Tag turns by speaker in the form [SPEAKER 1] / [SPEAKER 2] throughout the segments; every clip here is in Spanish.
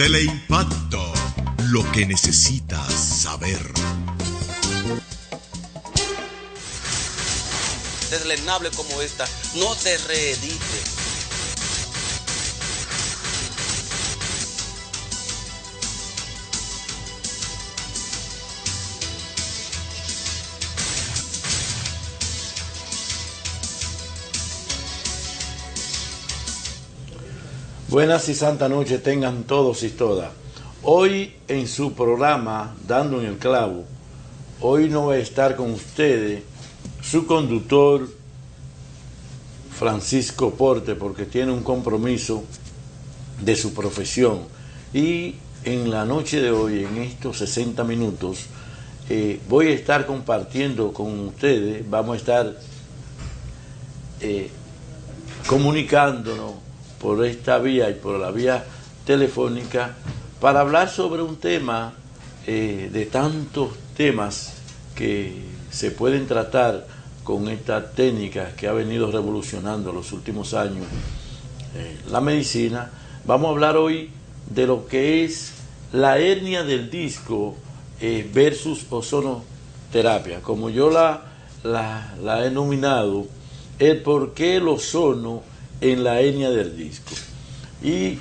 [SPEAKER 1] Teleimpacto, lo que necesitas saber.
[SPEAKER 2] Deslernable como esta, no se reedite.
[SPEAKER 3] Buenas y santa noche tengan todos y todas. Hoy en su programa Dando en el Clavo, hoy no va a estar con ustedes su conductor Francisco Porte, porque tiene un compromiso de su profesión. Y en la noche de hoy, en estos 60 minutos, voy a estar compartiendo con ustedes, vamos a estar comunicándonos por esta vía y por la vía telefónica para hablar sobre un tema de tantos temas que se pueden tratar con esta técnica que ha venido revolucionando en los últimos años la medicina. Vamos a hablar hoy de lo que es la hernia del disco versus ozonoterapia, como yo la he denominado, el por qué el ozono en la hernia del disco. Y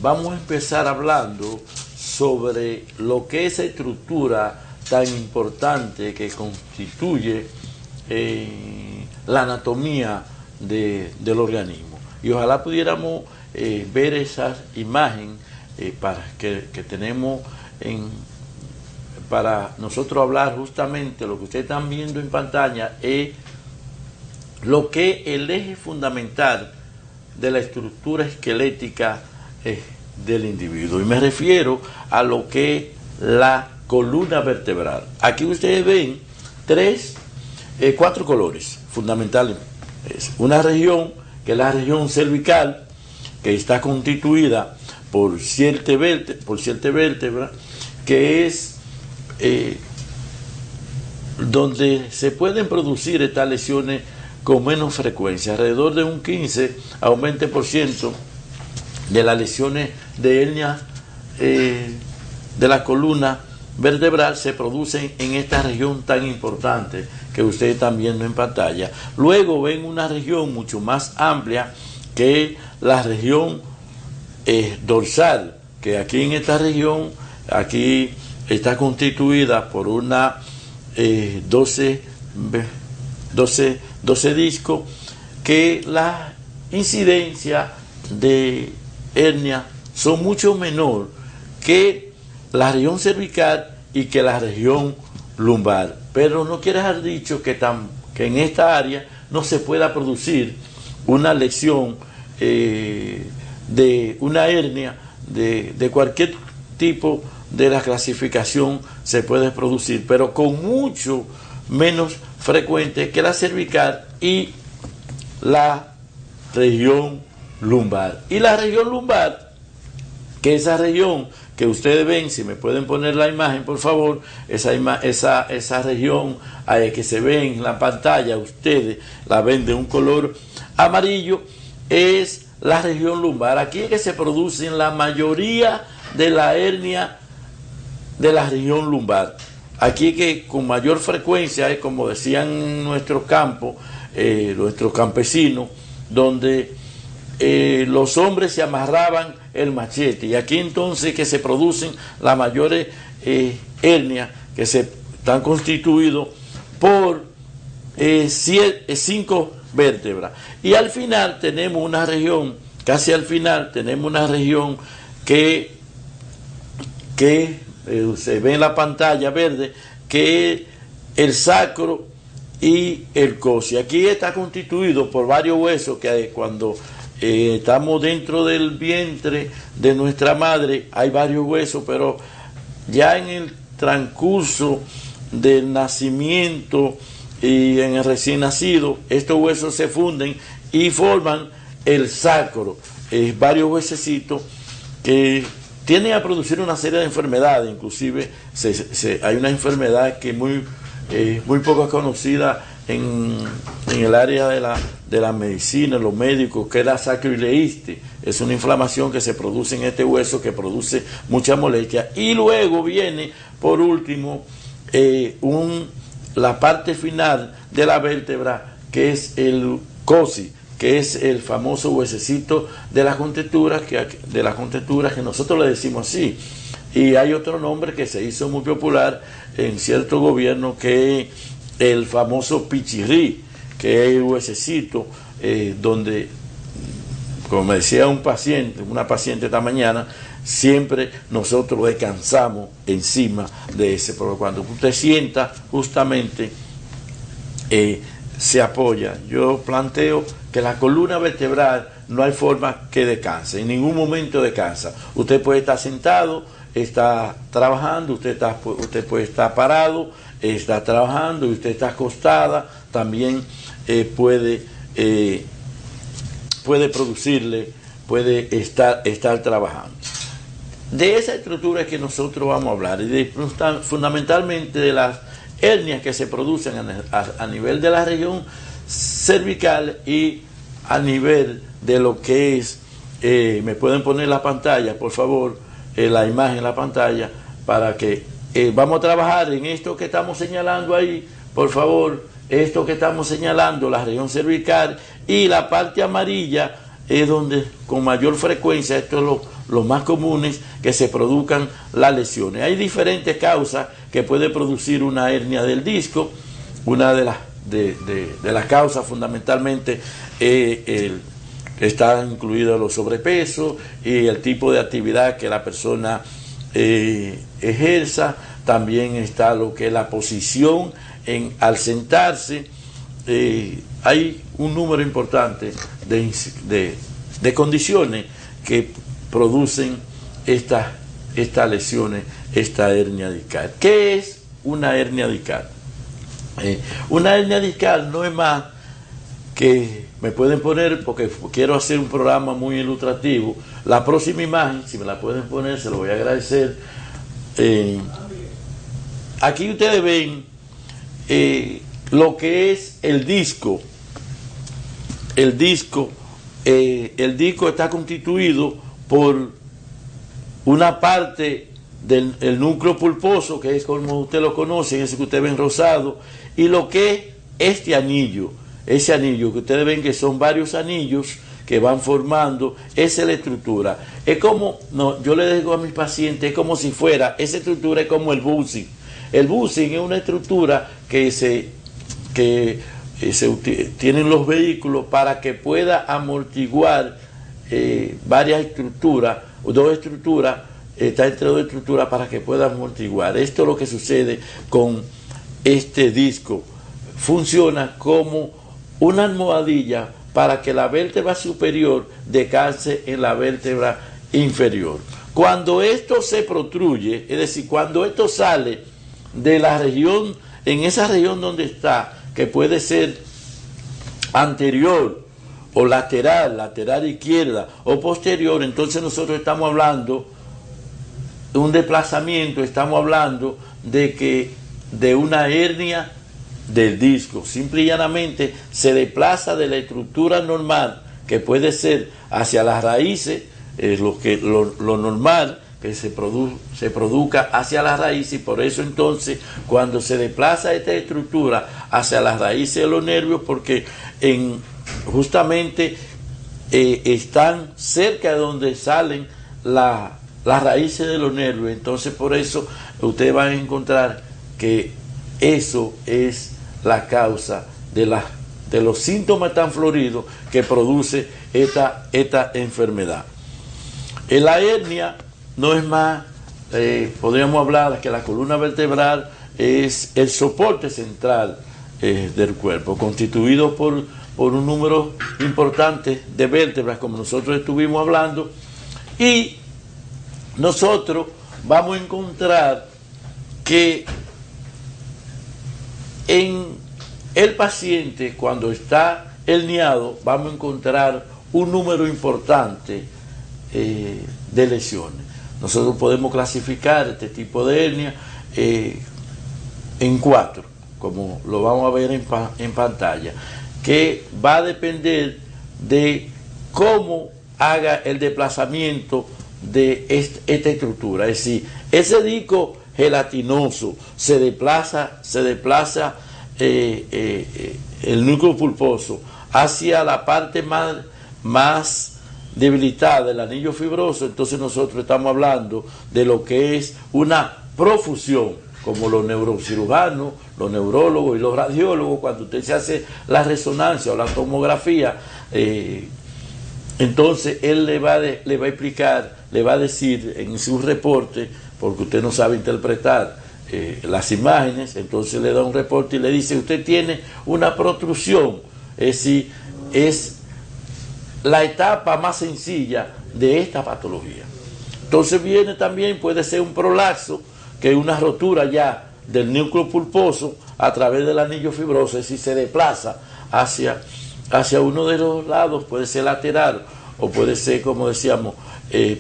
[SPEAKER 3] vamos a empezar hablando sobre lo que es esa estructura tan importante que constituye la anatomía del organismo. Y ojalá pudiéramos ver esa imagen que tenemos para nosotros hablar justamente lo que ustedes están viendo en pantalla es lo que es el eje fundamental de la estructura esquelética del individuo. Y me refiero a lo que es la columna vertebral. Aquí ustedes ven cuatro colores fundamentales. Una región, que es la región cervical, que está constituida por 7 vértebras, que es donde se pueden producir estas lesiones con menos frecuencia, alrededor de un 15 a un 20% de las lesiones de hernia de la columna vertebral se producen en esta región tan importante que ustedes están viendo en pantalla. Luego ven una región mucho más amplia que es la región dorsal, que aquí en esta región, aquí está constituida por una 12 discos, que la incidencia de hernia son mucho menor que la región cervical y que la región lumbar. Pero no quiere dejar dicho que en esta área no se pueda producir una lesión de una hernia de cualquier tipo de la clasificación se puede producir, pero con mucho menos frecuente que la cervical y la región lumbar. Y la región lumbar, que esa región que ustedes ven, si me pueden poner la imagen por favor, esa región que se ve en la pantalla, ustedes la ven de un color amarillo, es la región lumbar. Aquí es que se producen la mayoría de la hernia de la región lumbar. Aquí que con mayor frecuencia es como decían nuestros campos, nuestros campesinos, donde los hombres se amarraban el machete. Y aquí entonces que se producen las mayores hernias que se están constituidos por 5 vértebras. Y al final tenemos una región, casi al final tenemos una región que se ve en la pantalla verde, que es el sacro y el coxis. Aquí está constituido por varios huesos que cuando estamos dentro del vientre de nuestra madre hay varios huesos, pero ya en el transcurso del nacimiento y en el recién nacido, estos huesos se funden y forman el sacro, varios huesecitos que tienden a producir una serie de enfermedades. Inclusive hay una enfermedad que es muy poco conocida en el área de la medicina, los médicos, que es la sacroileístis, es una inflamación que se produce en este hueso, que produce mucha molestia. Y luego viene, por último, la parte final de la vértebra, que es el coxis, que es el famoso huesecito de la contextura, que nosotros le decimos así. Y hay otro nombre que se hizo muy popular en cierto gobierno, que es el famoso pichirrí, que es el huesecito donde, como me decía una paciente esta mañana, siempre nosotros descansamos encima de ese, porque cuando usted sienta, justamente se apoya. Yo planteo que la columna vertebral no hay forma que descanse, en ningún momento descansa. Usted puede estar sentado, está trabajando, usted puede estar parado, está trabajando, y usted está acostada, también puede estar trabajando. De esa estructura es que nosotros vamos a hablar, y fundamentalmente de las hernias que se producen a nivel de la región cervical y a nivel de lo que es, me pueden poner la pantalla, por favor, la imagen en la pantalla, para que vamos a trabajar en esto que estamos señalando ahí, por favor, esto que estamos señalando, la región cervical, y la parte amarilla es donde con mayor frecuencia, esto es lo más comunes, que se produzcan las lesiones. Hay diferentes causas que puede producir una hernia del disco. Una de las causas fundamentalmente está incluido los sobrepesos y el tipo de actividad que la persona ejerza. También está lo que es la posición al sentarse. Hay un número importante de condiciones que producen estas lesiones, esta hernia discal. ¿Qué es una hernia discal? Una hernia discal no es más que, me pueden poner, porque quiero hacer un programa muy ilustrativo, la próxima imagen, si me la pueden poner, se lo voy a agradecer. Aquí ustedes ven lo que es el disco. El disco está constituido por una parte del núcleo pulposo, que es como usted lo conoce, ese que ustedes ven rosado, y lo que es este anillo, ese anillo que ustedes ven que son varios anillos que van formando, esa es la estructura. Es como, yo le digo a mis pacientes, es como si fuera, esa estructura es como el bushing. El bushing es una estructura que tienen los vehículos para que pueda amortiguar varias estructuras, dos estructuras, está entre dos estructuras para que pueda amortiguar. Esto es lo que sucede con este disco. Funciona como una almohadilla para que la vértebra superior descanse en la vértebra inferior. Cuando esto se protruye, es decir, cuando esto sale de la región, en esa región donde está, que puede ser anterior o lateral izquierda o posterior, entonces nosotros estamos hablando de un desplazamiento, estamos hablando de una hernia del disco. Simple y llanamente se desplaza de la estructura normal, que puede ser hacia las raíces, lo normal, que se produzca hacia las raíces, y por eso entonces cuando se desplaza esta estructura hacia las raíces de los nervios, porque justamente están cerca de donde salen las raíces de los nervios, entonces por eso ustedes van a encontrar que eso es la causa de los síntomas tan floridos que produce esta enfermedad. La hernia no es más, podríamos hablar que la columna vertebral es el soporte central del cuerpo, constituido por un número importante de vértebras, como nosotros estuvimos hablando, y nosotros vamos a encontrar que en el paciente, cuando está herniado, vamos a encontrar un número importante de lesiones. Nosotros podemos clasificar este tipo de hernia en 4, como lo vamos a ver en pantalla, que va a depender de cómo haga el desplazamiento de esta estructura. Es decir, ese disco gelatinoso se desplaza el núcleo pulposo hacia la parte más debilitada del anillo fibroso. Entonces nosotros estamos hablando de lo que es una profusión, como los neurocirujanos, los neurólogos y los radiólogos, cuando usted se hace la resonancia o la tomografía, entonces él le va a explicar, le va a decir en su reporte, porque usted no sabe interpretar las imágenes, entonces le da un reporte y le dice: usted tiene una protrusión. Es decir, es la etapa más sencilla de esta patología. Entonces viene también, puede ser un prolapso, que es una rotura ya del núcleo pulposo a través del anillo fibroso, es decir, se desplaza hacia uno de los lados, puede ser lateral o puede ser, como decíamos,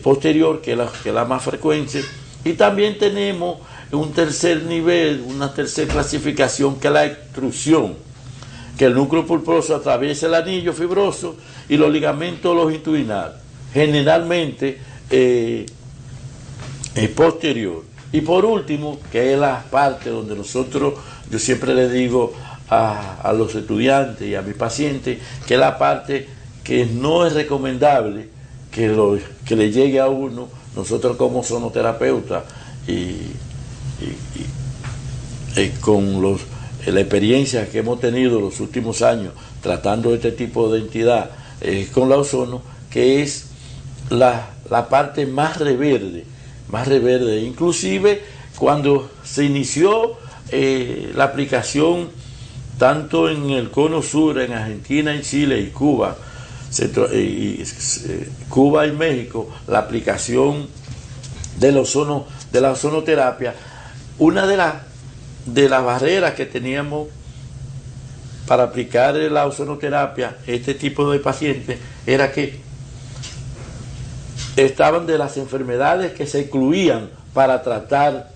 [SPEAKER 3] posterior, que es la más frecuente. Y también tenemos un tercer nivel, una tercera clasificación, que es la extrusión, que el núcleo pulposo atraviesa el anillo fibroso y los ligamentos longitudinales, generalmente posterior. Y por último, que es la parte donde yo siempre le digo a los estudiantes y a mis pacientes, que es la parte que no es recomendable que le llegue a uno. Nosotros como sonoterapeutas con la experiencia que hemos tenido los últimos años tratando este tipo de entidad con la ozono, que es la parte más reverde. Inclusive cuando se inició la aplicación tanto en el cono sur, en Argentina, en Chile y Cuba, Cuba y México, la aplicación de la ozonoterapia, una de las barreras que teníamos para aplicar la ozonoterapia a este tipo de pacientes era que estaban de las enfermedades que se incluían para tratar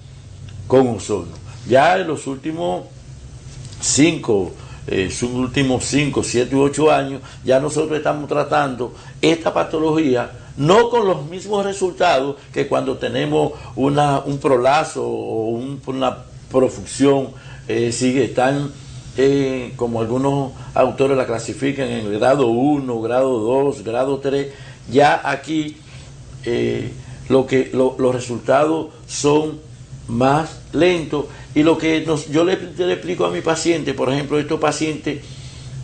[SPEAKER 3] con ozono. Ya en los últimos 5, 7 u 8 años, ya nosotros estamos tratando esta patología no con los mismos resultados que cuando tenemos un prolapso o una profusión. Están, como algunos autores la clasifican, en el grado 1, grado 2, grado 3. Ya aquí los resultados son más lentos, y lo que yo le explico a mi paciente, por ejemplo, estos pacientes,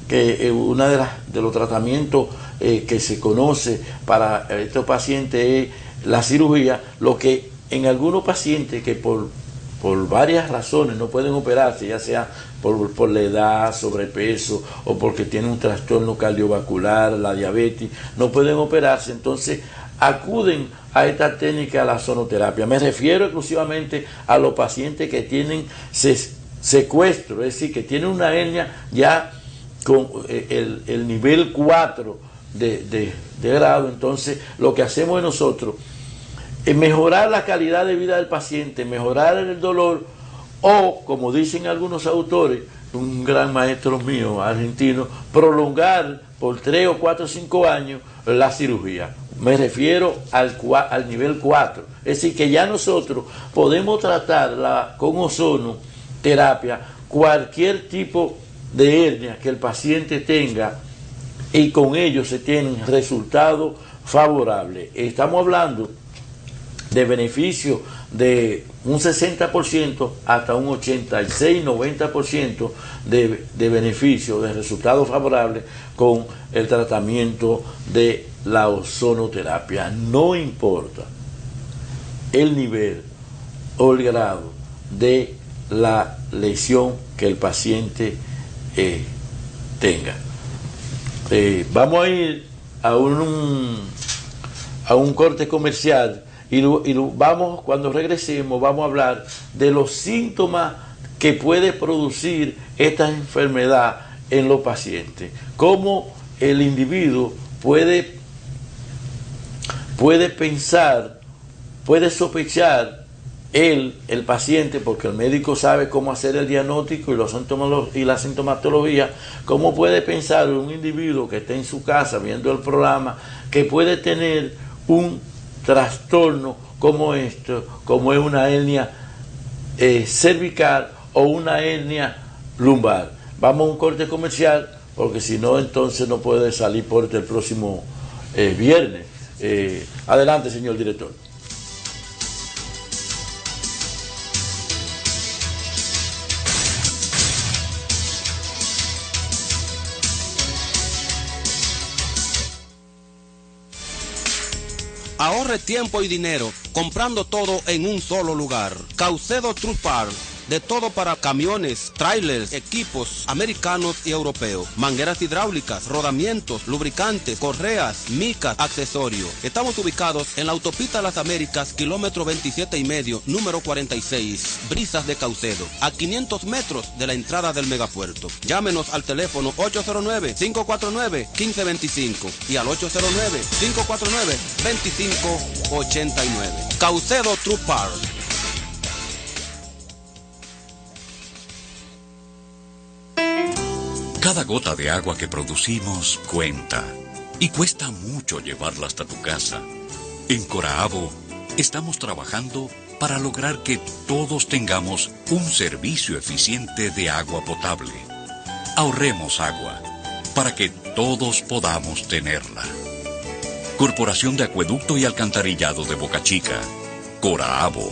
[SPEAKER 3] que uno de los tratamientos que se conoce para estos pacientes es la cirugía. Lo que en algunos pacientes que por varias razones no pueden operarse, ya sea por la edad, sobrepeso, o porque tienen un trastorno cardiovascular, la diabetes, no pueden operarse, entonces acuden a esta técnica, a la ozonoterapia. Me refiero exclusivamente a los pacientes que tienen secuestro, es decir, que tienen una hernia ya con el nivel 4 de grado. Entonces lo que hacemos nosotros es mejorar la calidad de vida del paciente, mejorar el dolor, o, como dicen algunos autores, un gran maestro mío argentino, prolongar por 3 o 4 o 5 años la cirugía. Me refiero al nivel 4. Es decir, que ya nosotros podemos tratar con ozonoterapia cualquier tipo de hernia que el paciente tenga, y con ello se tienen resultados favorables. Estamos hablando de beneficio de un 60% hasta un 86-90% de beneficio, de resultados favorables con el tratamiento de la ozonoterapia. No importa el nivel o el grado de la lesión que el paciente tenga. Vamos a ir a un corte comercial y cuando regresemos vamos a hablar de los síntomas que puede producir esta enfermedad en los pacientes, cómo el individuo puede pensar, puede sospechar el paciente, porque el médico sabe cómo hacer el diagnóstico y la sintomatología, cómo puede pensar un individuo que está en su casa viendo el programa, que puede tener un trastorno como esto, como es una hernia cervical o una hernia lumbar. Vamos a un corte comercial, porque si no, entonces no puede salir por el próximo viernes. Adelante, señor director.
[SPEAKER 2] Ahorre tiempo y dinero comprando todo en un solo lugar. Caucedo Truck Parts. De todo para camiones, trailers, equipos americanos y europeos, mangueras hidráulicas, rodamientos, lubricantes, correas, micas, accesorios. Estamos ubicados en la autopista Las Américas, kilómetro 27,5, número 46, Brisas de Caucedo, a 500 metros de la entrada del megapuerto. Llámenos al teléfono 809-549-1525 y al 809-549-2589. Caucedo Truck Parts.
[SPEAKER 4] Cada gota de agua que producimos cuenta y cuesta mucho llevarla hasta tu casa. En Coraabo estamos trabajando para lograr que todos tengamos un servicio eficiente de agua potable. Ahorremos agua para que todos podamos tenerla. Corporación de Acueducto y Alcantarillado de Boca Chica, Coraabo.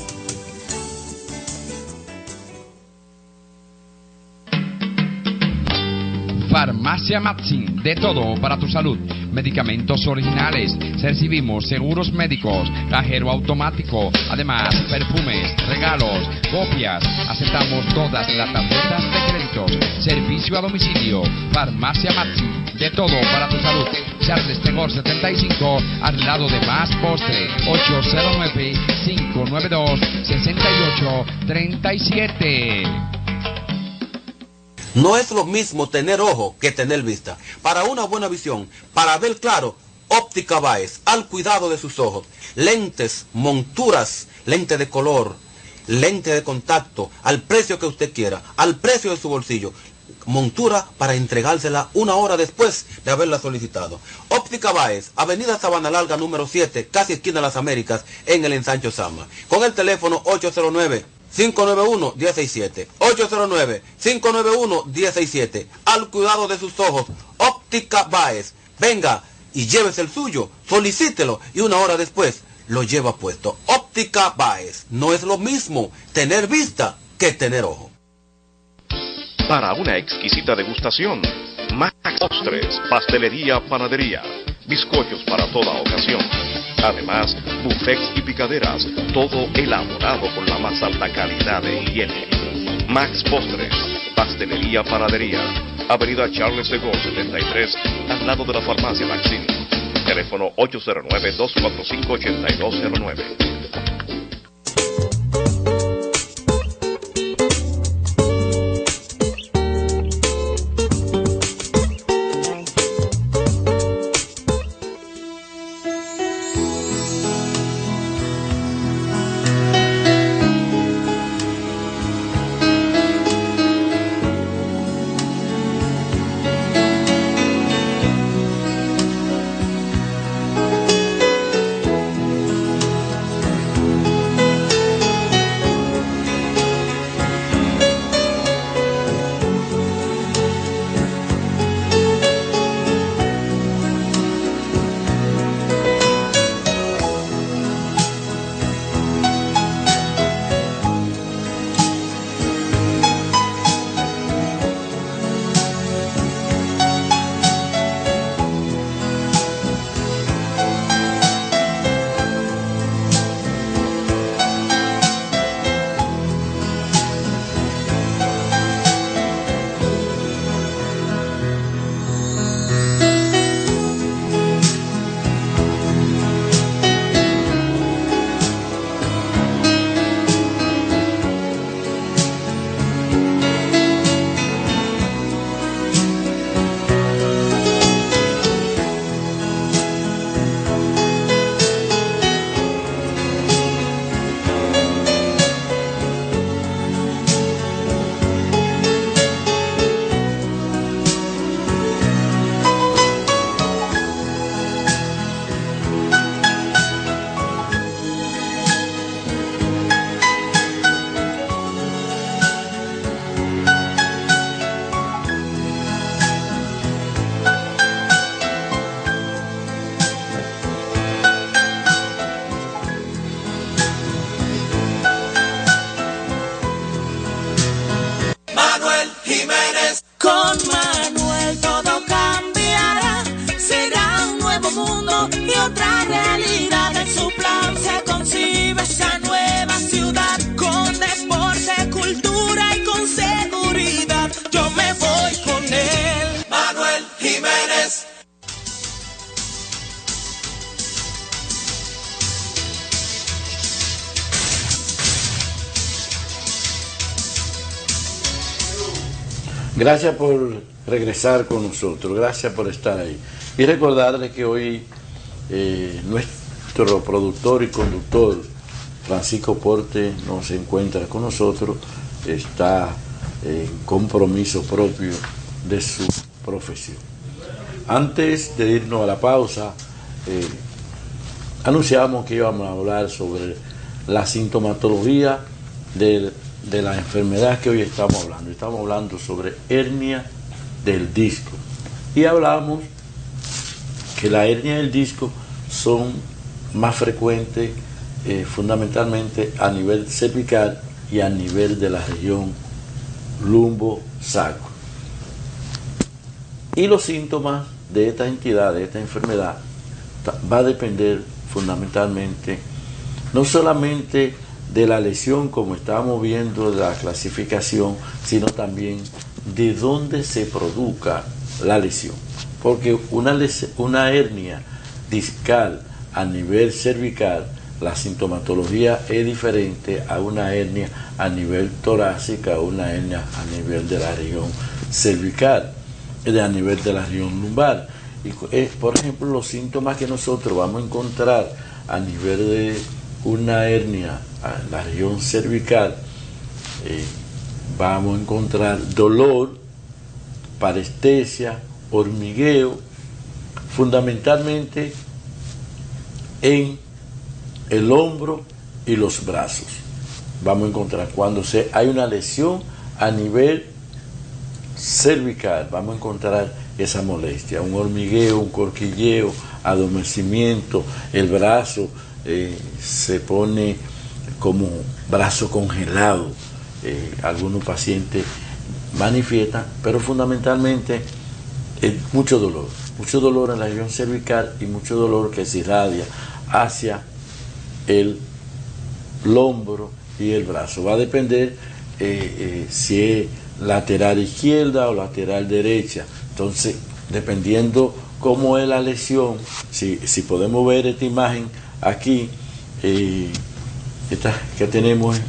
[SPEAKER 5] Farmacia Matsin, de todo para tu salud. Medicamentos originales, recibimos seguros médicos, cajero automático, además perfumes, regalos, copias, aceptamos todas las tarjetas de créditos, servicio a domicilio. Farmacia Matsin, de todo para tu salud. Charles Tegor 75, al lado de Más Postre, 809-592-6837.
[SPEAKER 2] No es lo mismo tener ojo que tener vista. Para una buena visión, para ver claro, Óptica Báez, al cuidado de sus ojos. Lentes, monturas, lente de color, lente de contacto, al precio que usted quiera, al precio de su bolsillo. Montura para entregársela una hora después de haberla solicitado. Óptica Báez, Avenida Sabana Larga número 7, casi esquina de las Américas, en el Ensancho Sama. Con el teléfono 809-591-167. 809-591-167. Al cuidado de sus ojos. Óptica Báez. Venga y llévese el suyo. Solicítelo y una hora después lo lleva puesto. Óptica Báez. No es lo mismo tener vista que tener ojo.
[SPEAKER 6] Para una exquisita degustación, Max Postres, pastelería, panadería, bizcochos para toda ocasión. Además, buffets y picaderas, todo elaborado con la más alta calidad de higiene. Max Postres, pastelería, panadería, Avenida Charles de Gaulle 73, al lado de la farmacia Maxim. Teléfono 809-245-8209.
[SPEAKER 3] Gracias por regresar con nosotros, gracias por estar ahí. Y recordarles que hoy nuestro productor y conductor, Francisco Porte, no se encuentra con nosotros, está en compromiso propio de su profesión. Antes de irnos a la pausa, anunciamos que íbamos a hablar sobre la sintomatología de la enfermedad que hoy estamos hablando. Estamos hablando sobre hernia del disco. Y hablamos que la hernia del disco son más frecuentes fundamentalmente a nivel cervical y a nivel de la región lumbo-saco. Y los síntomas de esta entidad, de esta enfermedad, va a depender fundamentalmente no solamente de la lesión, como estábamos viendo de la clasificación, sino también de dónde se produzca la lesión. Porque una hernia discal a nivel cervical, la sintomatología es diferente a una hernia a nivel torácica, a una hernia a nivel de la región cervical, a nivel de la región lumbar. Y, por ejemplo, los síntomas que nosotros vamos a encontrar a nivel de una hernia en la región cervical, vamos a encontrar dolor, parestesia, hormigueo, fundamentalmente en el hombro y los brazos. Vamos a encontrar cuando hay una lesión a nivel cervical, vamos a encontrar esa molestia, un hormigueo, un cosquilleo, adormecimiento, el brazo se pone como brazo congelado, algunos pacientes manifiestan, pero fundamentalmente mucho dolor en la región cervical y mucho dolor que se irradia hacia el hombro y el brazo. Va a depender si es lateral izquierda o lateral derecha. Entonces, dependiendo cómo es la lesión, si podemos ver esta imagen aquí, esta que tenemos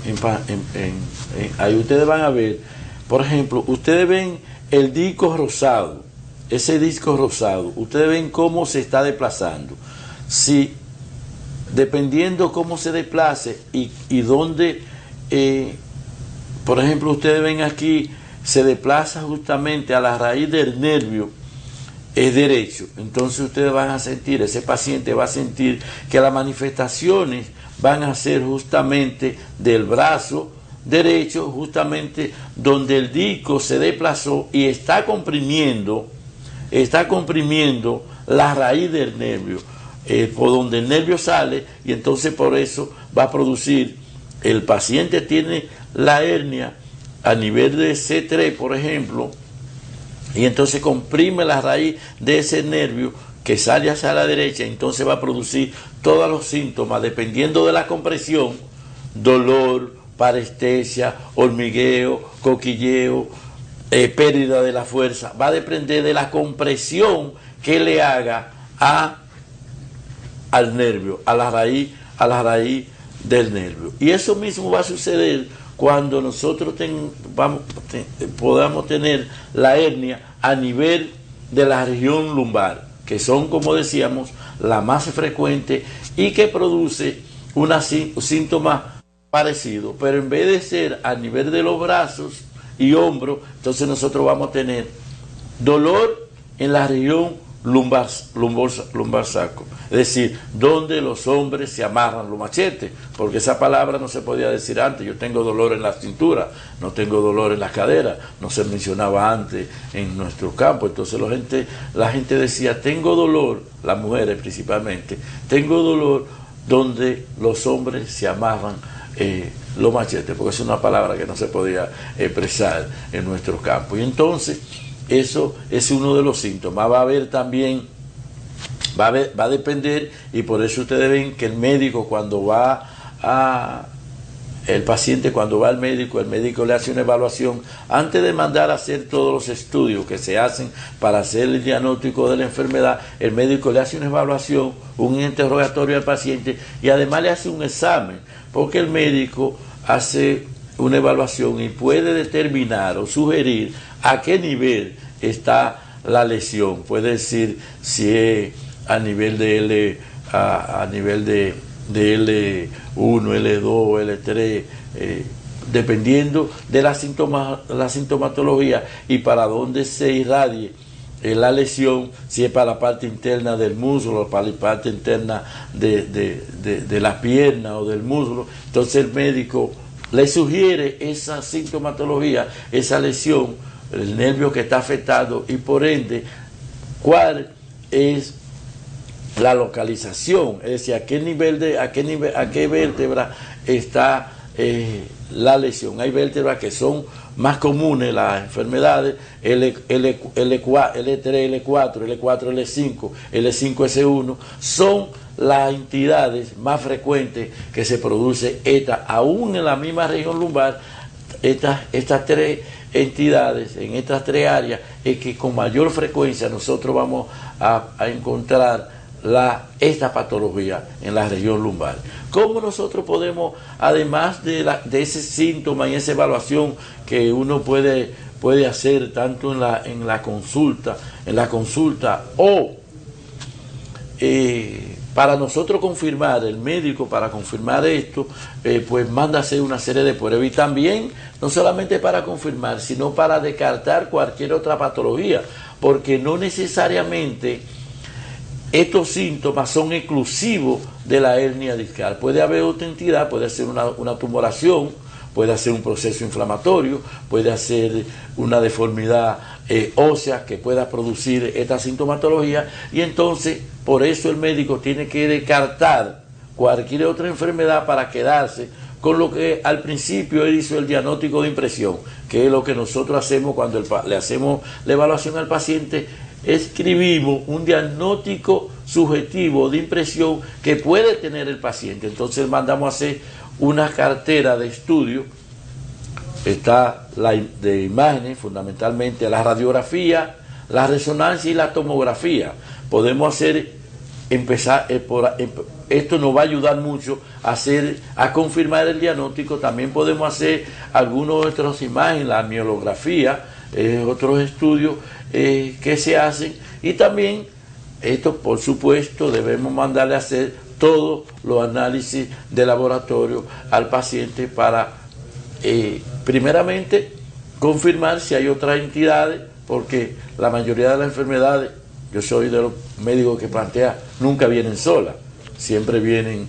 [SPEAKER 3] ahí ustedes van a ver, por ejemplo, ustedes ven el disco rosado, ese disco rosado, ustedes ven cómo se está desplazando. Si dependiendo cómo se desplace y dónde, por ejemplo, ustedes ven aquí, se desplaza justamente a la raíz del nervio, es derecho. Entonces ustedes van a sentir, ese paciente va a sentir que las manifestaciones van a ser justamente del brazo derecho, justamente donde el disco se desplazó y está comprimiendo la raíz del nervio, por donde el nervio sale, y entonces por eso va a producir, el paciente tiene la hernia a nivel de C3, por ejemplo, y entonces comprime la raíz de ese nervio que sale hacia la derecha, entonces va a producir todos los síntomas, dependiendo de la compresión, dolor, parestesia, hormigueo, cosquilleo, pérdida de la fuerza. Va a depender de la compresión que le haga al nervio, a la raíz del nervio. Y eso mismo va a suceder cuando nosotros podamos tener la hernia a nivel de la región lumbar, que son, como decíamos, la más frecuente y que produce un síntoma parecido, pero en vez de ser a nivel de los brazos y hombros, entonces nosotros vamos a tener dolor en la región lumbar saco, es decir, donde los hombres se amarran los machetes, porque esa palabra no se podía decir antes. Yo tengo dolor en la cintura, no tengo dolor en la cadera, no se mencionaba antes en nuestro campo. Entonces la gente decía, tengo dolor, las mujeres principalmente, tengo dolor donde los hombres se amarran los machetes, porque es una palabra que no se podía expresar en nuestro campo. Y entonces eso es uno de los síntomas. Va a haber también, va a depender, y por eso ustedes ven que el médico el paciente cuando va al médico, el médico le hace una evaluación antes de mandar a hacer todos los estudios que se hacen para hacer el diagnóstico de la enfermedad. El médico le hace una evaluación, un interrogatorio al paciente, y además le hace un examen, porque el médico hace una evaluación y puede determinar o sugerir a qué nivel está la lesión. Puede decir si es a nivel de L, a nivel de L1, L2, L3, dependiendo de la sintomatología y para dónde se irradie la lesión, si es para la parte interna del músculo, para la parte interna de la pierna o del músculo. Entonces el médico le sugiere esa sintomatología, esa lesión, el nervio que está afectado y por ende cuál es la localización, es decir, a qué vértebra está la lesión. Hay vértebras que son más comunes, las enfermedades L3, L4, L5, L5, S1, son las entidades más frecuentes que se produce aún en la misma región lumbar. Estas tres entidades, en estas tres áreas, es que con mayor frecuencia nosotros vamos a encontrar esta patología en la región lumbar. ¿Cómo nosotros podemos, además de ese síntoma y esa evaluación que uno puede hacer tanto en la consulta o para nosotros confirmar, el médico para confirmar esto, pues manda a hacer una serie de pruebas y también no solamente para confirmar, sino para descartar cualquier otra patología, porque no necesariamente estos síntomas son exclusivos de la hernia discal. Puede haber otra entidad, puede ser una tumoración, puede ser un proceso inflamatorio, puede ser una deformidad ósea que pueda producir esta sintomatología, y entonces por eso el médico tiene que descartar cualquier otra enfermedad para quedarse con lo que al principio él hizo el diagnóstico de impresión, que es lo que nosotros hacemos cuando le hacemos la evaluación al paciente. Escribimos un diagnóstico subjetivo de impresión que puede tener el paciente. Entonces mandamos a hacer una cartera de estudio. Está la de imágenes, fundamentalmente la radiografía, la resonancia y la tomografía. Podemos esto nos va a ayudar mucho a confirmar el diagnóstico. También podemos hacer algunas otras imágenes, la miolografía, otros estudios que se hacen, y también esto, por supuesto, debemos mandarle a hacer todos los análisis de laboratorio al paciente para primeramente confirmar si hay otras entidades, porque la mayoría de las enfermedades, yo soy de los médicos que plantea, nunca vienen solas, siempre vienen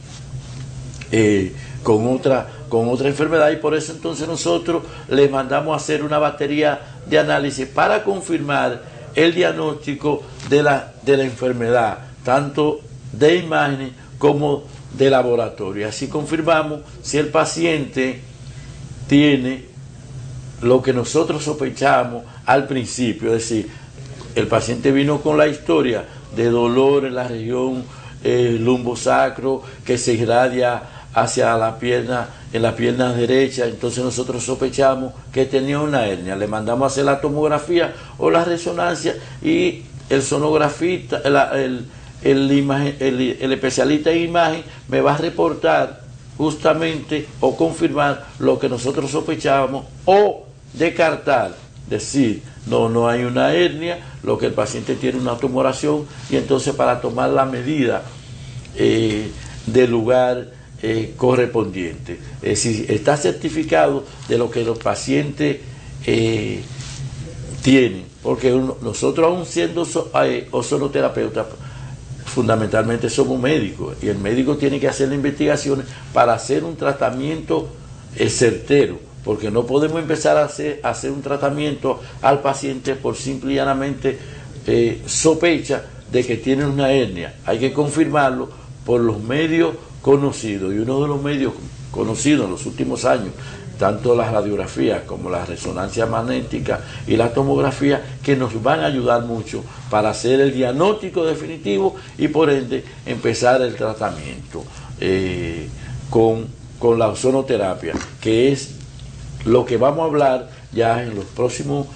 [SPEAKER 3] con otra enfermedad, y por eso entonces nosotros les mandamos a hacer una batería de análisis para confirmar el diagnóstico de la enfermedad, tanto de imágenes como de laboratorio. Así confirmamos si el paciente tiene lo que nosotros sospechamos al principio, es decir, el paciente vino con la historia de dolor en la región lumbosacro que se irradia hacia la pierna, en la pierna derecha. Entonces nosotros sospechamos que tenía una hernia, le mandamos a hacer la tomografía o la resonancia, y el sonografista, el especialista en imagen me va a reportar justamente o confirmar lo que nosotros sospechábamos o descartar, decir no hay una hernia, lo que el paciente tiene una tumoración, y entonces para tomar la medida del lugar correspondiente. Es decir, está certificado de lo que los pacientes tienen, porque nosotros, aún siendo ozonoterapeutas, fundamentalmente somos médicos, y el médico tiene que hacer las investigaciones para hacer un tratamiento certero, porque no podemos empezar a hacer un tratamiento al paciente por simple y llanamente sospecha de que tiene una hernia. Hay que confirmarlo por los medios conocidos, y uno de los medios conocidos en los últimos años, tanto la radiografía como la resonancia magnética y la tomografía, que nos van a ayudar mucho para hacer el diagnóstico definitivo y por ende empezar el tratamiento con la ozonoterapia, que es lo que vamos a hablar ya en los próximos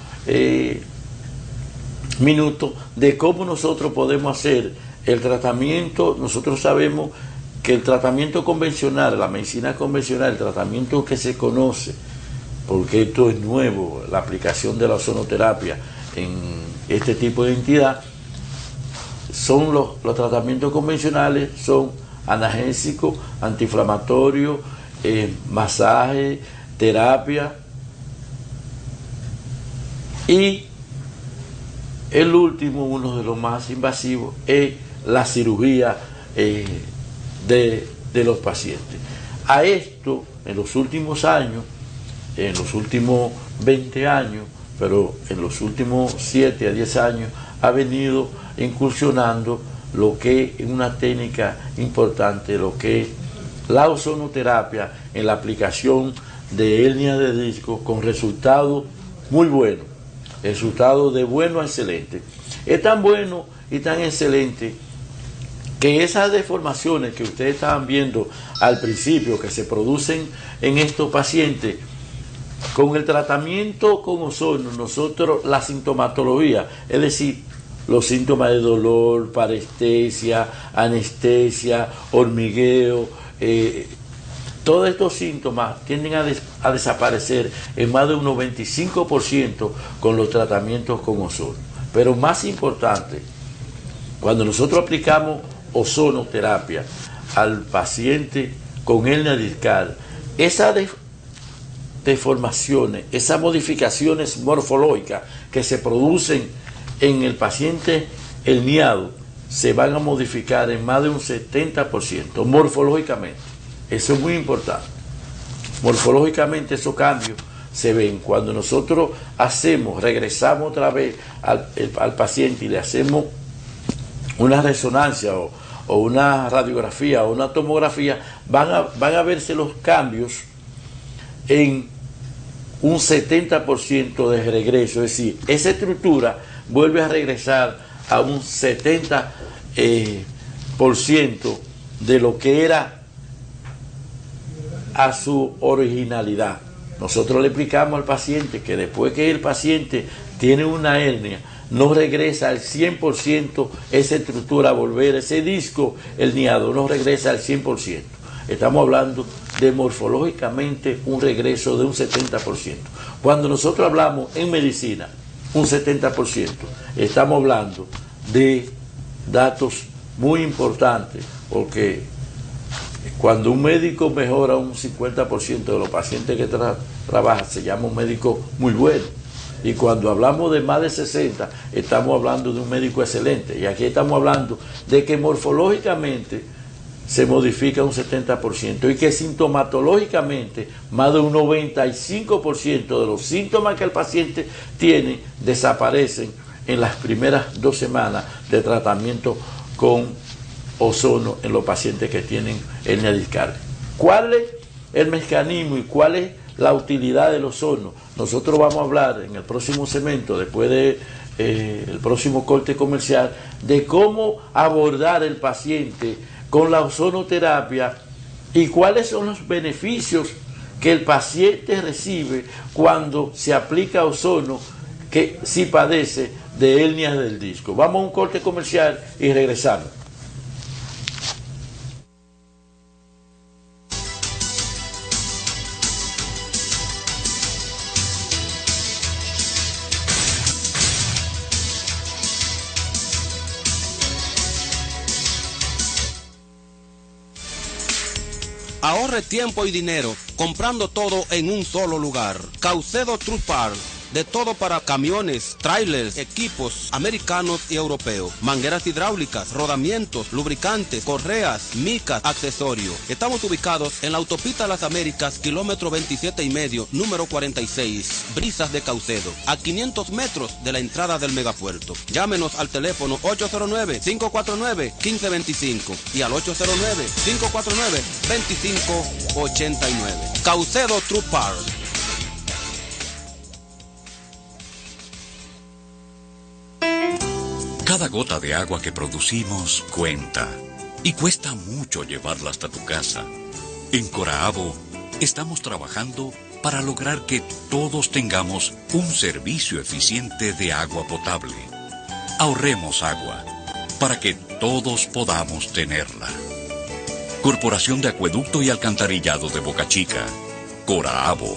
[SPEAKER 3] minutos, de cómo nosotros podemos hacer el tratamiento. Nosotros sabemos que el tratamiento convencional, la medicina convencional, el tratamiento que se conoce porque esto es nuevo, la aplicación de la ozonoterapia en este tipo de entidad, son los tratamientos convencionales, son analgésicos, antiinflamatorios, masaje, terapia, y el último, uno de los más invasivos, es la cirugía de los pacientes. A esto, en los últimos años, en los últimos 20 años, pero en los últimos 7 a 10 años, ha venido incursionando lo que es una técnica importante, lo que es la ozonoterapia en la aplicación de hernia de disco, con resultados muy buenos, resultados de bueno a excelente. Es tan bueno y tan excelente que esas deformaciones que ustedes estaban viendo al principio, que se producen en estos pacientes, con el tratamiento con ozono, nosotros la sintomatología, es decir, los síntomas de dolor, parestesia, anestesia, hormigueo, todos estos síntomas tienden a desaparecer en más de un 95% con los tratamientos con ozono. Pero más importante, cuando nosotros aplicamos ozonoterapia al paciente con hernia discal, esas deformaciones, esas modificaciones morfológicas que se producen en el paciente herniado, se van a modificar en más de un 70% morfológicamente. Eso es muy importante. Morfológicamente esos cambios se ven cuando nosotros regresamos otra vez al paciente y le hacemos una resonancia o una radiografía o una tomografía, van a verse los cambios en un 70% de regreso, es decir, esa estructura vuelve a regresar a un 70% de lo que era a su originalidad. Nosotros le explicamos al paciente que después que el paciente tiene una hernia, no regresa al 100% esa estructura a volver, ese disco herniado no regresa al 100%. Estamos hablando de morfológicamente un regreso de un 70%. Cuando nosotros hablamos en medicina, un 70%, estamos hablando de datos muy importantes, porque cuando un médico mejora un 50% de los pacientes que trabaja, se llama un médico muy bueno. Y cuando hablamos de más de 60, estamos hablando de un médico excelente. Y aquí estamos hablando de que morfológicamente se modifica un 70% y que sintomatológicamente más de un 95% de los síntomas que el paciente tiene desaparecen en las primeras 2 semanas de tratamiento con ozono en los pacientes que tienen hernia discal. ¿Cuál es el mecanismo y cuál es la utilidad del ozono? Nosotros vamos a hablar en el próximo segmento, después de el próximo corte comercial, de cómo abordar el paciente con la ozonoterapia y cuáles son los beneficios que el paciente recibe cuando se aplica ozono, que si padece de hernias del disco. Vamos a un corte comercial y regresamos.
[SPEAKER 2] Ahorre tiempo y dinero comprando todo en un solo lugar. Caucedo Truck Parts. De todo para camiones, trailers, equipos americanos y europeos, mangueras hidráulicas, rodamientos, lubricantes, correas, micas, accesorios. Estamos ubicados en la autopista Las Américas, kilómetro 27,5, número 46, Brisas de Caucedo, a 500 metros de la entrada del megapuerto. Llámenos al teléfono 809-549-1525 y al 809-549-2589. Caucedo Truck Parts.
[SPEAKER 4] Cada gota de agua que producimos cuenta y cuesta mucho llevarla hasta tu casa. En Coraabo estamos trabajando para lograr que todos tengamos un servicio eficiente de agua potable. Ahorremos agua para que todos podamos tenerla. Corporación de Acueducto y Alcantarillado de Boca Chica, Coraabo.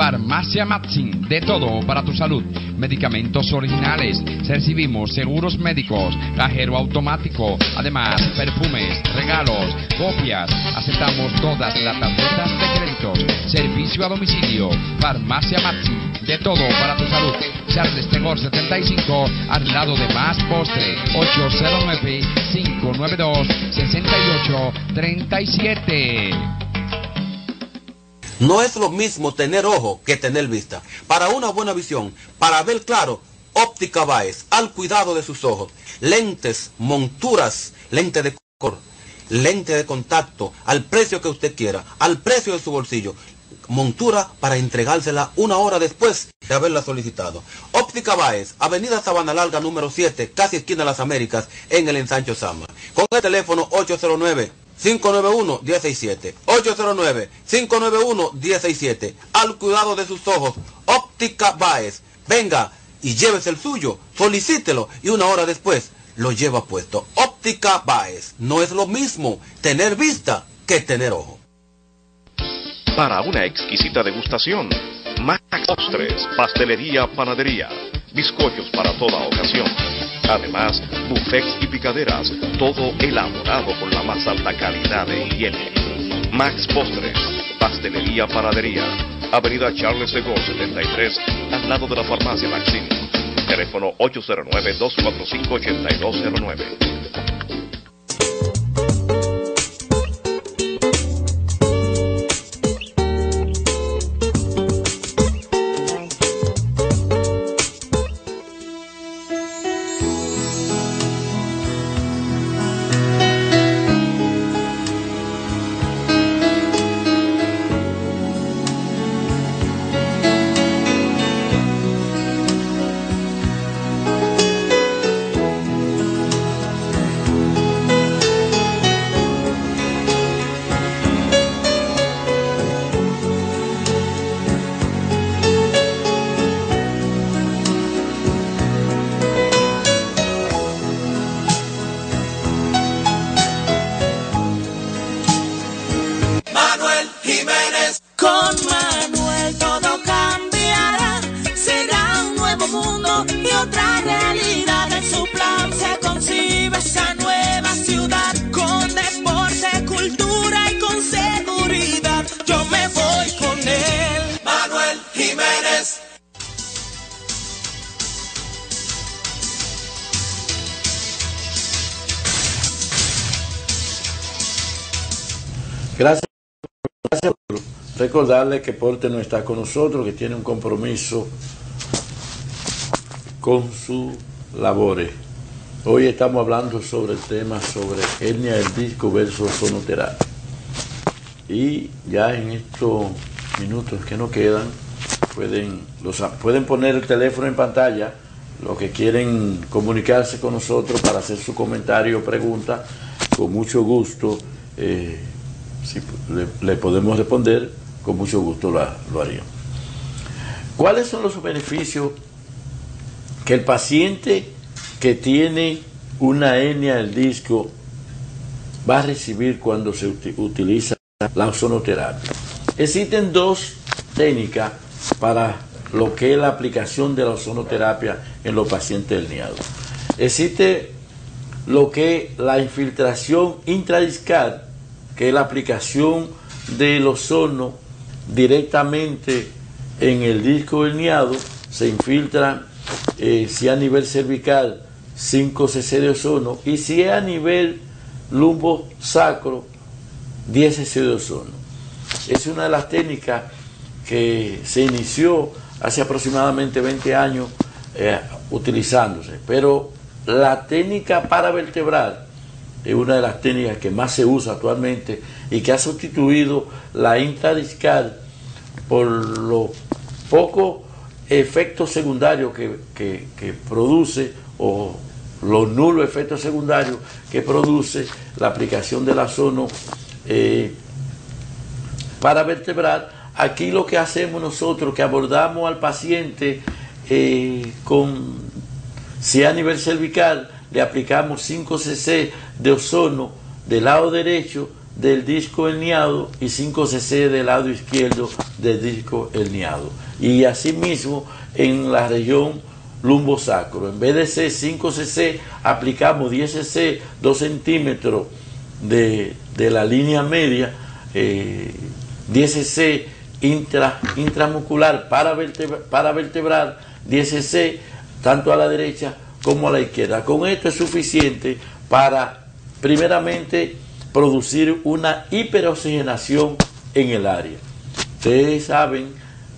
[SPEAKER 5] Farmacia Matsin, de todo para tu salud. Medicamentos originales, recibimos seguros médicos, cajero automático, además perfumes, regalos, copias, aceptamos todas las tarjetas de créditos, servicio a domicilio. Farmacia Matsin, de todo para tu salud. Charles Tegor 75, al lado de Más Postre, 809-592-6837.
[SPEAKER 2] No es lo mismo tener ojo que tener vista. Para una buena visión, para ver claro, Óptica Báez, al cuidado de sus ojos. Lentes, monturas, lente de color, lente de contacto, al precio que usted quiera, al precio de su bolsillo. Montura para entregársela una hora después de haberla solicitado. Óptica Báez, Avenida Sabana Larga número 7, casi esquina de las Américas, en el Ensancho Sama. Con el teléfono 809-591-167. 809-591-167. Al cuidado de sus ojos, Óptica Báez. Venga y llévese el suyo, solicítelo y una hora después lo lleva puesto. Óptica Báez. No es lo mismo tener vista que tener ojo.
[SPEAKER 6] Para una exquisita degustación, Max Postres, pastelería, panadería, bizcochos para toda ocasión. Además, buffets y picaderas, todo elaborado con la más alta calidad de higiene. Max Postres, pastelería, panadería, Avenida Charles de Gaulle 73, al lado de la farmacia Maxim. Teléfono 809-245-8209.
[SPEAKER 3] Gracias. Recordarle que Porte no está con nosotros, que tiene un compromiso con sus labores. Hoy estamos hablando sobre el tema sobre hernia del disco versus ozonoterapia. Y ya en estos minutos que nos quedan, pueden poner el teléfono en pantalla, los que quieren comunicarse con nosotros para hacer su comentario o pregunta, con mucho gusto. Si le podemos responder, con mucho gusto lo haríamos. ¿Cuáles son los beneficios que el paciente que tiene una hernia del disco va a recibir cuando se utiliza la ozonoterapia? Existen dos técnicas para lo que es la aplicación de la ozonoterapia en los pacientes herniados. Existe lo que es la infiltración intradiscal, que es la aplicación del ozono directamente en el disco herniado. Se infiltra, si a nivel cervical, 5 cc de ozono, y si es a nivel lumbosacro, 10 cc de ozono. Es una de las técnicas que se inició hace aproximadamente 20 años utilizándose, pero la técnica paravertebral es una de las técnicas que más se usa actualmente y que ha sustituido la intradiscal por los pocos efectos secundarios que produce, o los nulos efectos secundarios que produce la aplicación de la ozono paravertebral. Aquí lo que hacemos nosotros, que abordamos al paciente si a nivel cervical, le aplicamos 5 cc de ozono del lado derecho del disco herniado y 5 cc del lado izquierdo del disco herniado. Y asimismo en la región lumbosacro, en vez de ser 5 cc, aplicamos 10 cc, 2 centímetros de la línea media, 10 cc intramuscular para vertebral, 10 cc tanto a la derecha como a la izquierda. Con esto es suficiente para, primeramente, producir una hiperoxigenación en el área. Ustedes saben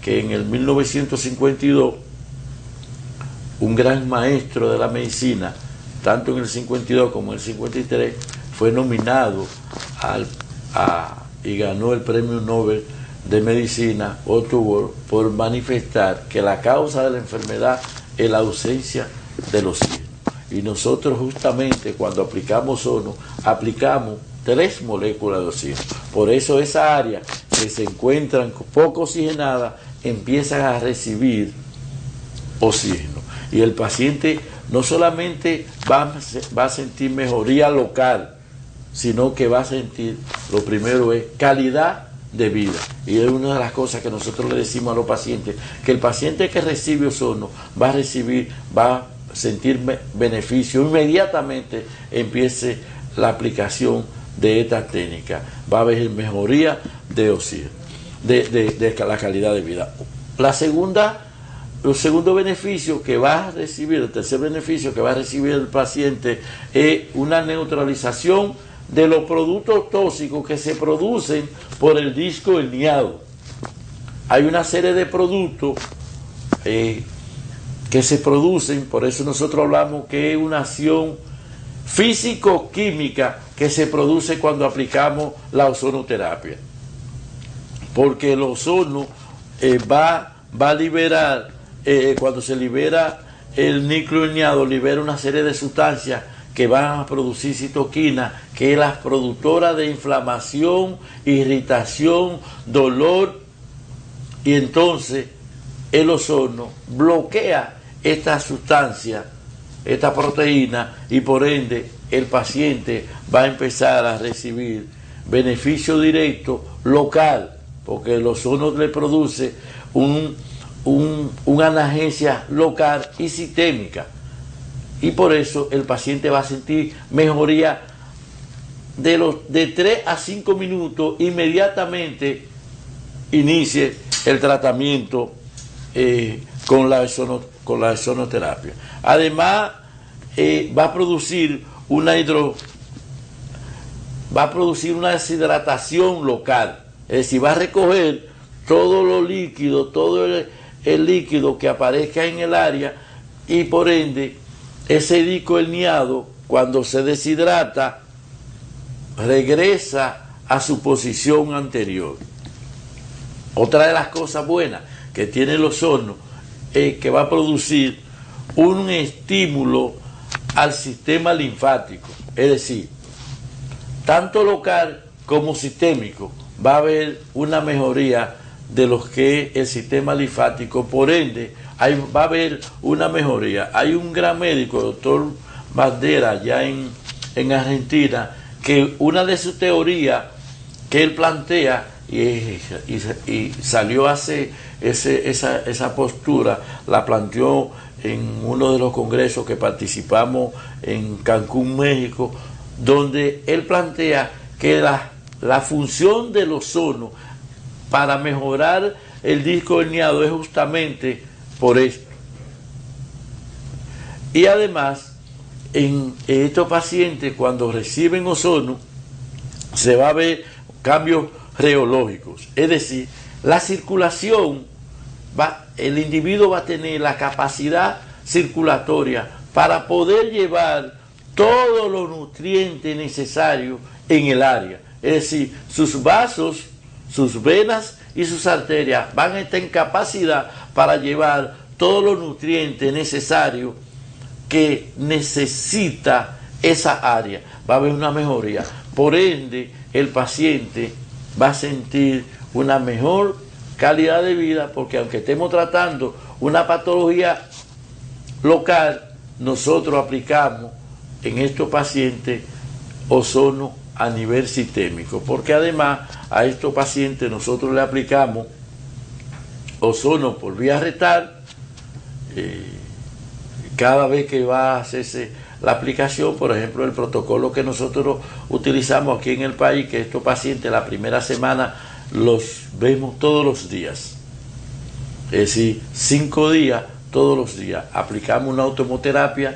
[SPEAKER 3] que en el 1952 un gran maestro de la medicina, tanto en el 52 como en el 53, fue nominado y ganó el premio Nobel de Medicina, Otto Ward, por manifestar que la causa de la enfermedad es la ausencia del oxígeno. Y nosotros justamente cuando aplicamos ozono, aplicamos 3 moléculas de oxígeno. Por eso esa área que se encuentran poco oxigenada empiezan a recibir oxígeno. Y el paciente no solamente va a sentir mejoría local, sino que va a sentir, lo primero es calidad de vida. Y es una de las cosas que nosotros le decimos a los pacientes, que el paciente que recibe ozono va a sentir beneficio inmediatamente empiece la aplicación de esta técnica. Va a haber mejoría de oxígeno, de la calidad de vida. El segundo beneficio que va a recibir, el tercer beneficio que va a recibir el paciente es una neutralización de los productos tóxicos que se producen por el disco herniado. Hay una serie de productos que se producen, por eso nosotros hablamos que es una acción físico-química que se produce cuando aplicamos la ozonoterapia. Porque el ozono va a liberar, cuando se libera el núcleo herniado, libera una serie de sustancias que van a producir citoquina, que es la productora de inflamación, irritación, dolor, y entonces el ozono bloquea esta sustancia, esta proteína, y por ende el paciente va a empezar a recibir beneficio directo local, porque el ozono le produce una analgesia local y sistémica. Y por eso el paciente va a sentir mejoría de 3 a 5 minutos inmediatamente inicie el tratamiento con la ozonoterapia. Además, va a producir una deshidratación local, es decir, va a recoger todo lo líquido, todo el líquido que aparezca en el área, y por ende ese disco herniado, cuando se deshidrata, regresa a su posición anterior. Otra de las cosas buenas que tiene el ozono es que va a producir un estímulo al sistema linfático, es decir, tanto local como sistémico. Va a haber una mejoría de lo que es el sistema linfático, por ende va a haber una mejoría. Hay un gran médico, el doctor Bandera, ya en Argentina, que una de sus teorías que él plantea, y salió hace esa postura, la planteó en uno de los congresos que participamos en Cancún, México, donde él plantea que la función del ozono para mejorar el disco herniado es justamente por esto. Y además, en estos pacientes, cuando reciben ozono, se va a ver cambios reológicos, es decir, la circulación, el individuo va a tener la capacidad circulatoria para poder llevar todos los nutrientes necesarios en el área, es decir, sus vasos, sus venas y sus arterias van a estar en capacidad para llevar todos los nutrientes necesarios que necesita esa área. Va a haber una mejoría, por ende el paciente va a sentir una mejor calidad de vida, porque aunque estemos tratando una patología local, nosotros aplicamos en estos pacientes ozono a nivel sistémico, porque además a estos pacientes nosotros le aplicamos ozono por vía rectal. Cada vez que va a hacerse la aplicación, por ejemplo, el protocolo que nosotros utilizamos aquí en el país, que estos pacientes la primera semana los vemos todos los días, es decir, 5 días todos los días, aplicamos una automoterapia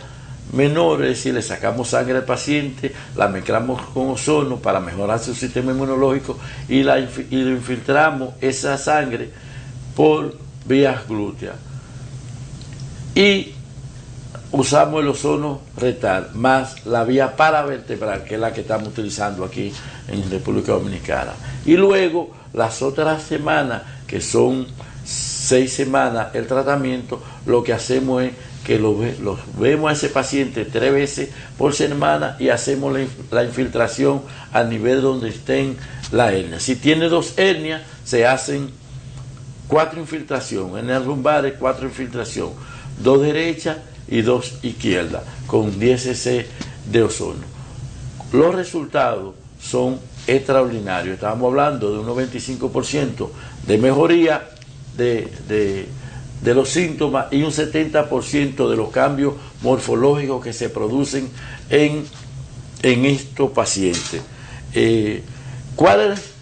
[SPEAKER 3] menor, es decir, le sacamos sangre al paciente, la mezclamos con ozono para mejorar su sistema inmunológico y lo infiltramos esa sangre por vías glúteas. Y usamos el ozono rectal más la vía paravertebral, que es la que estamos utilizando aquí en República Dominicana. Y luego las otras semanas, que son 6 semanas el tratamiento, lo que hacemos es que los vemos a ese paciente 3 veces por semana y hacemos la infiltración al nivel donde estén las hernias. Si tiene 2 hernias, se hacen 4 infiltraciones, en el lumbar 4 infiltraciones, 2 derechas y 2 izquierdas, con 10 cc de ozono. Los resultados son extraordinarios. Estábamos hablando de un 95% de mejoría de los síntomas y un 70% de los cambios morfológicos que se producen en estos pacientes. ¿Cuáles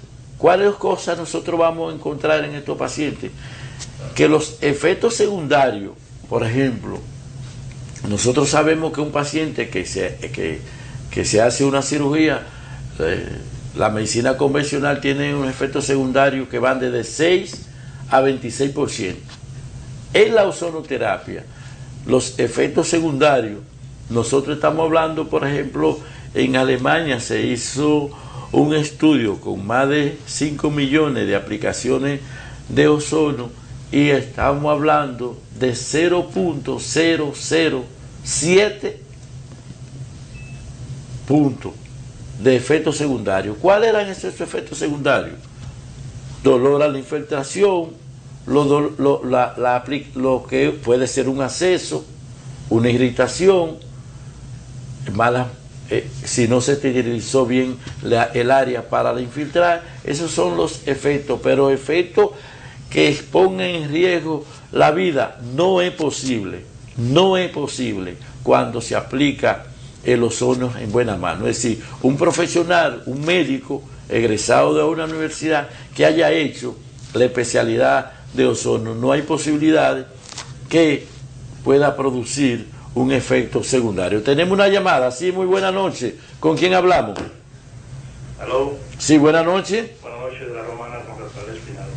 [SPEAKER 3] cosas nosotros vamos a encontrar en estos pacientes? Que los efectos secundarios, por ejemplo, nosotros sabemos que un paciente que se hace una cirugía, la medicina convencional tiene unos efectos secundarios que van desde 6 a 26%. En la ozonoterapia, los efectos secundarios, nosotros estamos hablando, por ejemplo, en Alemania se hizo un estudio con más de 5 millones de aplicaciones de ozono y estamos hablando de 0.007 puntos de efectos secundarios. ¿Cuáles eran esos efectos secundarios? Dolor a la infiltración, lo que puede ser un absceso, una irritación, si no se esterilizó bien el área para la infiltrar. Esos son los efectos, pero efectos que expongan en riesgo la vida no es posible cuando se aplica el ozono en buena mano. Es decir, un profesional, un médico egresado de una universidad que haya hecho la especialidad de ozono, no hay posibilidades que pueda producir un efecto secundario. Tenemos una llamada. Sí, muy buena noche. ¿Con quién hablamos?
[SPEAKER 7] ¿Aló?
[SPEAKER 3] Sí, buena noche.
[SPEAKER 7] Buenas noches, de la Romana con Rafael Espinal.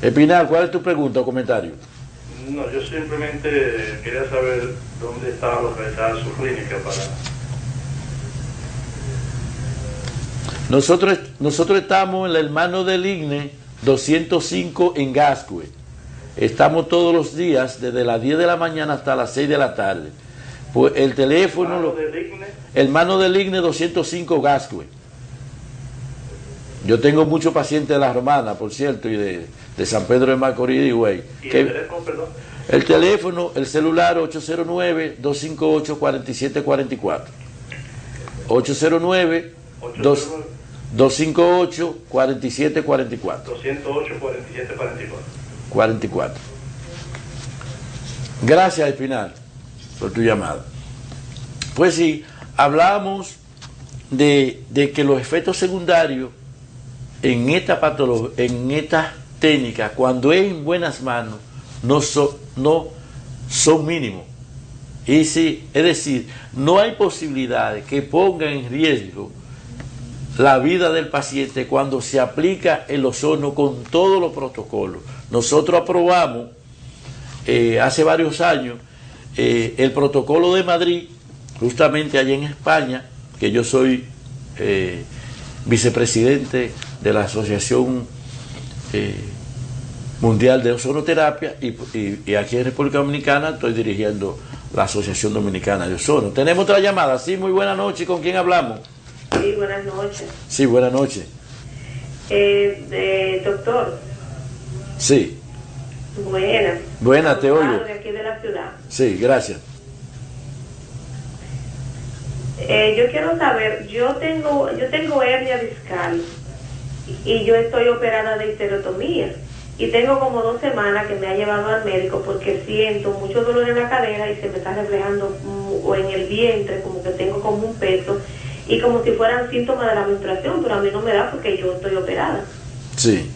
[SPEAKER 3] Espinal, ¿cuál es tu pregunta o comentario?
[SPEAKER 7] No, yo simplemente quería saber dónde estaba localizada su clínica para...
[SPEAKER 3] Nosotros estamos en el Hermano del Igne 205 en Gascue. Estamos todos los días desde las 10 de la mañana hasta las 6 de la tarde. Pues el teléfono... Hermano del Igne 205 Gascue. Yo tengo muchos pacientes de la Romana, por cierto, y de San Pedro de Macorís y Higüey.
[SPEAKER 7] ¿Y el teléfono, perdón?
[SPEAKER 3] El teléfono, el celular 809-258-4744. 809-258-4744. 208-4744. Gracias, Espinal, por tu llamada. Pues sí, hablamos de que los efectos secundarios en esta patología, en esta técnica, cuando es en buenas manos, no son mínimos. Es decir, no hay posibilidades que pongan en riesgo la vida del paciente cuando se aplica el ozono con todos los protocolos. Nosotros aprobamos hace varios años el protocolo de Madrid, justamente allá en España, que yo soy vicepresidente de la Asociación Mundial de Ozonoterapia y aquí en República Dominicana estoy dirigiendo la Asociación Dominicana de Ozono. Tenemos otra llamada. Sí, muy buena noche. ¿Con quién hablamos?
[SPEAKER 8] Sí, buenas noches.
[SPEAKER 3] Sí, buenas noches.
[SPEAKER 8] Doctor.
[SPEAKER 3] Sí.
[SPEAKER 8] Buenas.
[SPEAKER 3] Buenas, te oigo.
[SPEAKER 8] De aquí de la ciudad.
[SPEAKER 3] Sí, gracias.
[SPEAKER 8] Yo quiero saber, yo tengo hernia discal y yo estoy operada de histerectomía. y tengo como 2 semanas que me ha llevado al médico porque siento mucho dolor en la cadera y se me está reflejando o en el vientre, como que tengo como un peso y como si fueran síntomas de la menstruación, pero a mí no me da porque yo estoy operada.
[SPEAKER 3] Sí.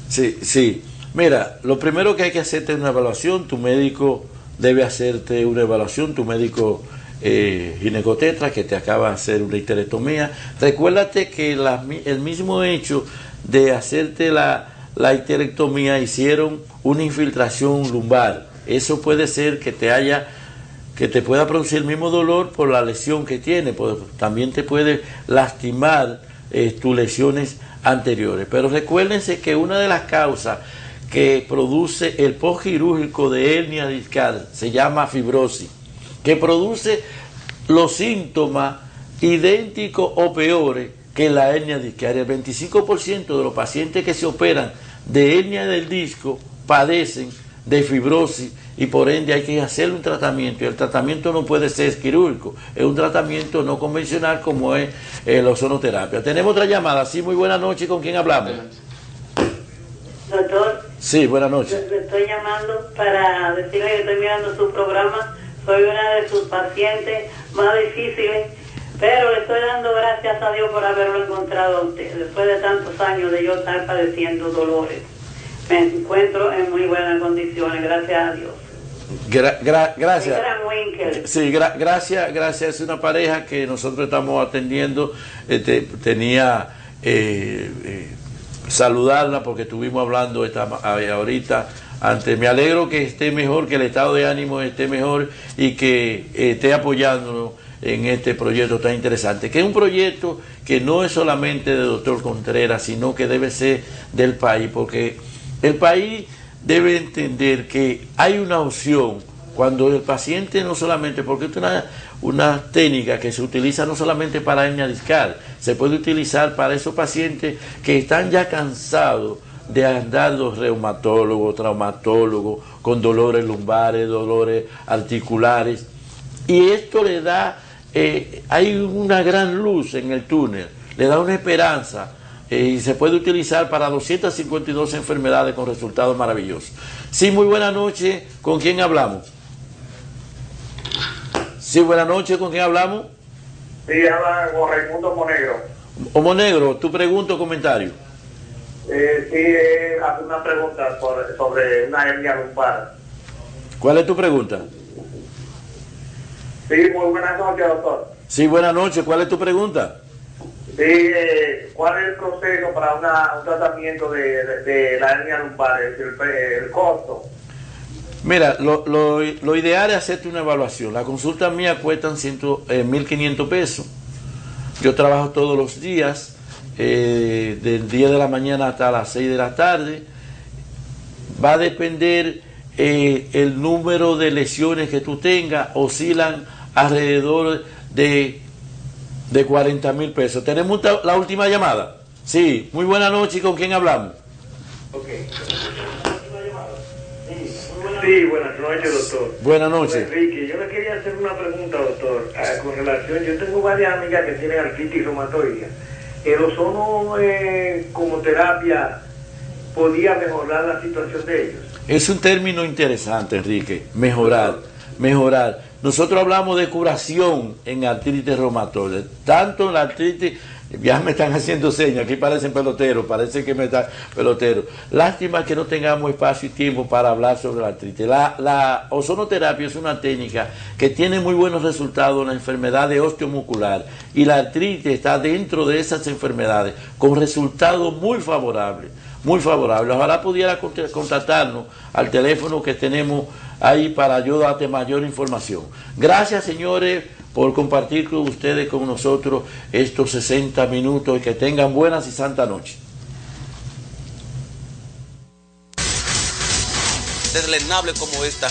[SPEAKER 3] Sí. Mira, lo primero que hay que hacerte es una evaluación. Tu médico debe hacerte una evaluación, tu médico ginecotetra que te acaba de hacer una histerectomía. Recuérdate que el mismo hecho de hacerte la histerectomía hicieron una infiltración lumbar. Eso puede ser que te pueda producir el mismo dolor por la lesión que tiene, también te puede lastimar tus lesiones anteriores. Pero recuérdense que una de las causas que produce el postquirúrgico de hernia discal se llama fibrosis, que produce los síntomas idénticos o peores que la hernia discal. El 25% de los pacientes que se operan de hernia del disco padecen de fibrosis y por ende hay que hacerle un tratamiento, y el tratamiento no puede ser quirúrgico, es un tratamiento no convencional como es la ozonoterapia. Tenemos otra llamada. Sí, muy buenas noches, ¿con quién hablamos?
[SPEAKER 9] Doctor.
[SPEAKER 3] Sí, buenas noches.
[SPEAKER 9] Le estoy llamando para decirle que estoy mirando su programa, soy una de sus pacientes más difíciles, pero le estoy dando gracias a Dios por haberlo encontrado a usted, después de tantos años de yo estar padeciendo dolores. Me encuentro en muy buenas condiciones, gracias a Dios.
[SPEAKER 3] Gracias. Sí, gracias. Es una pareja que nosotros estamos atendiendo. Tenía saludarla porque estuvimos hablando ahorita antes. Me alegro que esté mejor, que el estado de ánimo esté mejor y que esté apoyándonos en este proyecto tan interesante, que es un proyecto que no es solamente del doctor Contreras, sino que debe ser del país, porque el país debe entender que hay una opción cuando el paciente no solamente, porque es una técnica que se utiliza no solamente para hernia discal, se puede utilizar para esos pacientes que están ya cansados de andar los reumatólogos, traumatólogos, con dolores lumbares, dolores articulares, y esto le da, hay una gran luz en el túnel, le da una esperanza, y se puede utilizar para 252 enfermedades con resultados maravillosos. Sí, muy buena noche, ¿con quién hablamos? Sí, buenas noches, ¿con quién hablamos?
[SPEAKER 10] Sí, habla con Raimundo Monegro.
[SPEAKER 3] Monegro, ¿tu pregunta o comentario?
[SPEAKER 10] Hace una pregunta sobre una hernia lumbar.
[SPEAKER 3] ¿Cuál es tu pregunta?
[SPEAKER 10] Sí, muy buenas noches, doctor.
[SPEAKER 3] Sí, buenas noches, ¿cuál es tu pregunta?
[SPEAKER 10] Sí, ¿cuál es el proceso para un tratamiento de la hernia lumbar, el costo?
[SPEAKER 3] Mira, lo ideal es hacerte una evaluación. Las consultas mías cuestan 1.500 pesos. Yo trabajo todos los días, del 10 de la mañana hasta las 6 de la tarde. Va a depender el número de lesiones que tú tengas, oscilan alrededor de 40.000 pesos. ¿Tenemos la última llamada? Sí, muy buena noche, ¿con quién hablamos?
[SPEAKER 10] Okay. Sí, buenas noches, doctor.
[SPEAKER 3] Buenas noches.
[SPEAKER 10] Enrique, yo le quería hacer una pregunta, doctor, con relación, yo tengo varias amigas que tienen artritis reumatoide. ¿El ozono como terapia podía mejorar la situación de ellos?
[SPEAKER 3] Es un término interesante, Enrique, mejorar. Nosotros hablamos de curación en artritis reumatoide, tanto en la artritis, ya me están haciendo señas, aquí parecen peloteros, parece que me están peloteros. Lástima que no tengamos espacio y tiempo para hablar sobre la artritis. La ozonoterapia es una técnica que tiene muy buenos resultados en la enfermedad de osteomuscular y la artritis está dentro de esas enfermedades con resultados muy favorables. Ojalá pudiera contactarnos al teléfono que tenemos ahí para yo darte mayor información. Gracias, señores, por compartir con ustedes, con nosotros, estos 60 minutos y que tengan buenas y santas noches.
[SPEAKER 2] Deslenable como esta.